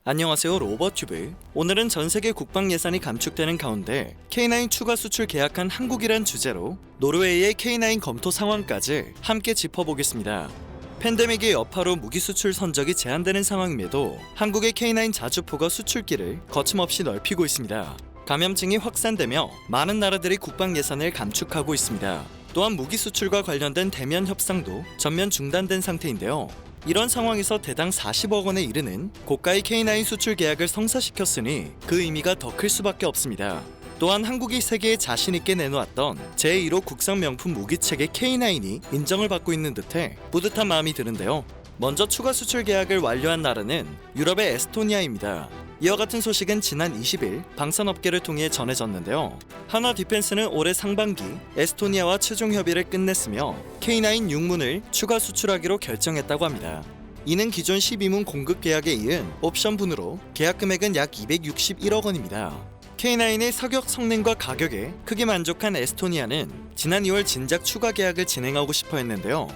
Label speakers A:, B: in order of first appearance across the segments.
A: 안녕하세요, 로버튜브. 오늘은 전세계 국방 예산이 감축되는 가운데 K9 추가 수출 계약한 한국이란 주제로 노르웨이의 K9 검토 상황까지 함께 짚어보겠습니다. 팬데믹의 여파로 무기 수출 선적이 제한되는 상황임에도 한국의 K9 자주포가 수출길을 거침없이 넓히고 있습니다. 감염증이 확산되며 많은 나라들이 국방 예산을 감축하고 있습니다. 또한 무기 수출과 관련된 대면 협상도 전면 중단된 상태인데요. 이런 상황에서 대당 40억 원에 이르는 고가의 K9 수출 계약을 성사시켰으니 그 의미가 더 클 수밖에 없습니다. 또한 한국이 세계에 자신 있게 내놓았던 제1호 국산 명품 무기체계 K9이 인정을 받고 있는 듯해 뿌듯한 마음이 드는데요. 먼저 추가 수출 계약을 완료한 나라는 유럽의 에스토니아입니다. 이와 같은 소식은 지난 20일 방산업계를 통해 전해졌는데요. 하나 디펜스는 올해 상반기 에스토니아와 최종 협의를 끝냈으며 K9 6문을 추가 수출하기로 결정했다고 합니다. 이는 기존 12문 공급 계약에 이은 옵션분으로 계약 금액은 약 261억 원입니다. K9의 사격 성능과 가격에 크게 만족한 에스토니아는 지난 2월 진작 추가 계약을 진행하고 싶어 했는데요.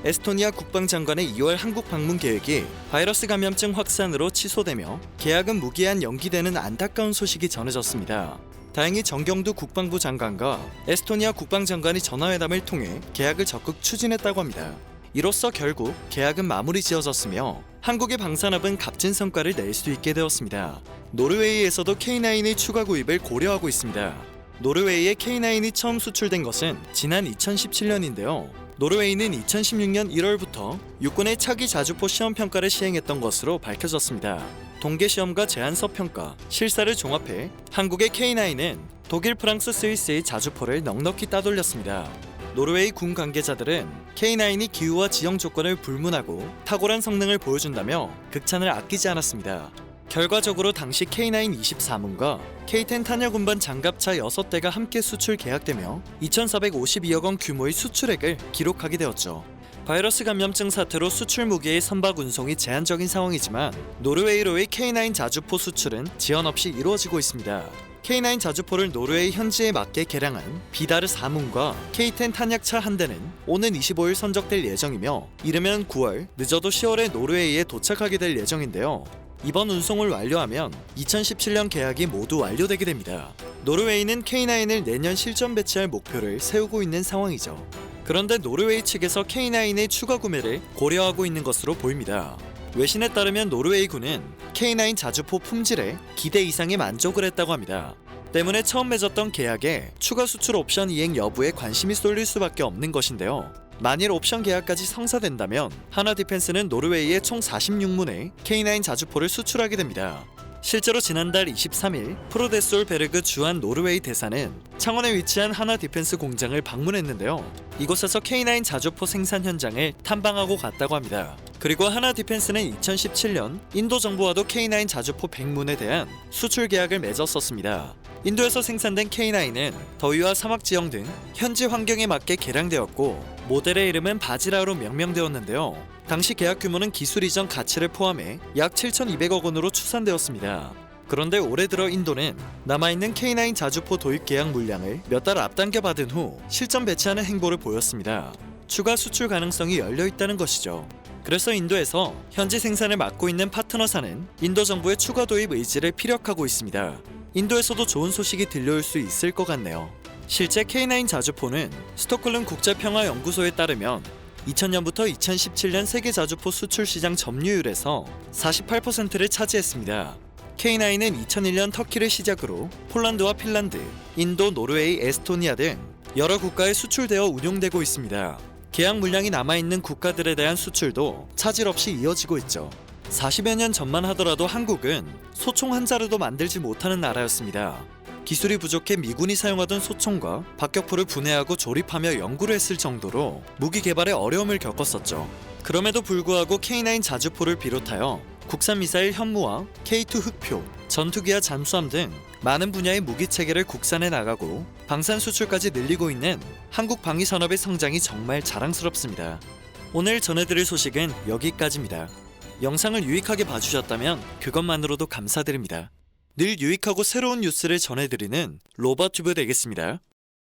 A: 에스토니아 국방장관의 2월 한국 방문 계획이 바이러스 감염증 확산으로 취소되며 계약은 무기한 연기되는 안타까운 소식이 전해졌습니다. 다행히 정경두 국방부 장관과 에스토니아 국방장관이 전화회담을 통해 계약을 적극 추진했다고 합니다. 이로써 결국 계약은 마무리 지어졌으며 한국의 방산업은 값진 성과를 낼 수 있게 되었습니다. 노르웨이에서도 K9의 추가 구입을 고려하고 있습니다. 노르웨이에 K9이 처음 수출된 것은 지난 2017년인데요. 노르웨이는 2016년 1월부터 육군의 차기 자주포 시험 평가를 시행했던 것으로 밝혀졌습니다. 동계 시험과 제안서 평가, 실사를 종합해 한국의 K9은 독일, 프랑스, 스위스의 자주포를 넉넉히 따돌렸습니다. 노르웨이 군 관계자들은 K9이 기후와 지형 조건을 불문하고 탁월한 성능을 보여준다며 극찬을 아끼지 않았습니다. 결과적으로 당시 K9 24문과 K10 탄약 운반 장갑차 6대가 함께 수출 계약되며 2,452억 원 규모의 수출액을 기록하게 되었죠. 바이러스 감염증 사태로 수출 무기의 선박 운송이 제한적인 상황이지만 노르웨이로의 K9 자주포 수출은 지연 없이 이루어지고 있습니다. K9 자주포를 노르웨이 현지에 맞게 개량한 비다르 4문과 K10 탄약차 한 대는 오는 25일 선적될 예정이며 이르면 9월, 늦어도 10월에 노르웨이에 도착하게 될 예정인데요. 이번 운송을 완료하면 2017년 계약이 모두 완료되게 됩니다. 노르웨이는 K9을 내년 실전 배치할 목표를 세우고 있는 상황이죠. 그런데 노르웨이 측에서 K9의 추가 구매를 고려하고 있는 것으로 보입니다. 외신에 따르면 노르웨이군은 K9 자주포 품질에 기대 이상의 만족을 했다고 합니다. 때문에 처음 맺었던 계약에 추가 수출 옵션 이행 여부에 관심이 쏠릴 수밖에 없는 것인데요. 만일 옵션 계약까지 성사된다면 하나 디펜스는 노르웨이에 총 46문의 K9 자주포를 수출하게 됩니다. 실제로 지난달 23일 프로데솔 베르그 주한 노르웨이 대사는 창원에 위치한 하나 디펜스 공장을 방문했는데요. 이곳에서 K9 자주포 생산 현장을 탐방하고 갔다고 합니다. 그리고 하나 디펜스는 2017년 인도 정부와도 K9 자주포 100문에 대한 수출 계약을 맺었었습니다. 인도에서 생산된 K9은 더위와 사막 지형 등 현지 환경에 맞게 개량되었고 모델의 이름은 바지라로 명명되었는데요. 당시 계약 규모는 기술 이전 가치를 포함해 약 7,200억 원으로 추산되었습니다. 그런데 올해 들어 인도는 남아있는 K9 자주포 도입 계약 물량을 몇 달 앞당겨 받은 후 실전 배치하는 행보를 보였습니다. 추가 수출 가능성이 열려있다는 것이죠. 그래서 인도에서 현지 생산을 맡고 있는 파트너사는 인도 정부의 추가 도입 의지를 피력하고 있습니다. 인도에서도 좋은 소식이 들려올 수 있을 것 같네요. 실제 K9 자주포는 스톡홀름 국제평화연구소에 따르면 2000년부터 2017년 세계 자주포 수출 시장 점유율에서 48%를 차지했습니다. K9은 2001년 터키를 시작으로 폴란드와 핀란드, 인도, 노르웨이, 에스토니아 등 여러 국가에 수출되어 운용되고 있습니다. 계약 물량이 남아있는 국가들에 대한 수출도 차질 없이 이어지고 있죠. 40여 년 전만 하더라도 한국은 소총 한 자루도 만들지 못하는 나라였습니다. 기술이 부족해 미군이 사용하던 소총과 박격포를 분해하고 조립하며 연구를 했을 정도로 무기 개발에 어려움을 겪었었죠. 그럼에도 불구하고 K9 자주포를 비롯하여 국산 미사일 현무와 K2 흑표, 전투기와 잠수함 등 많은 분야의 무기 체계를 국산해 나가고 방산 수출까지 늘리고 있는 한국 방위 산업의 성장이 정말 자랑스럽습니다. 오늘 전해드릴 소식은 여기까지입니다. 영상을 유익하게 봐주셨다면 그것만으로도 감사드립니다. 늘 유익하고 새로운 뉴스를 전해드리는 로버튜브 되겠습니다.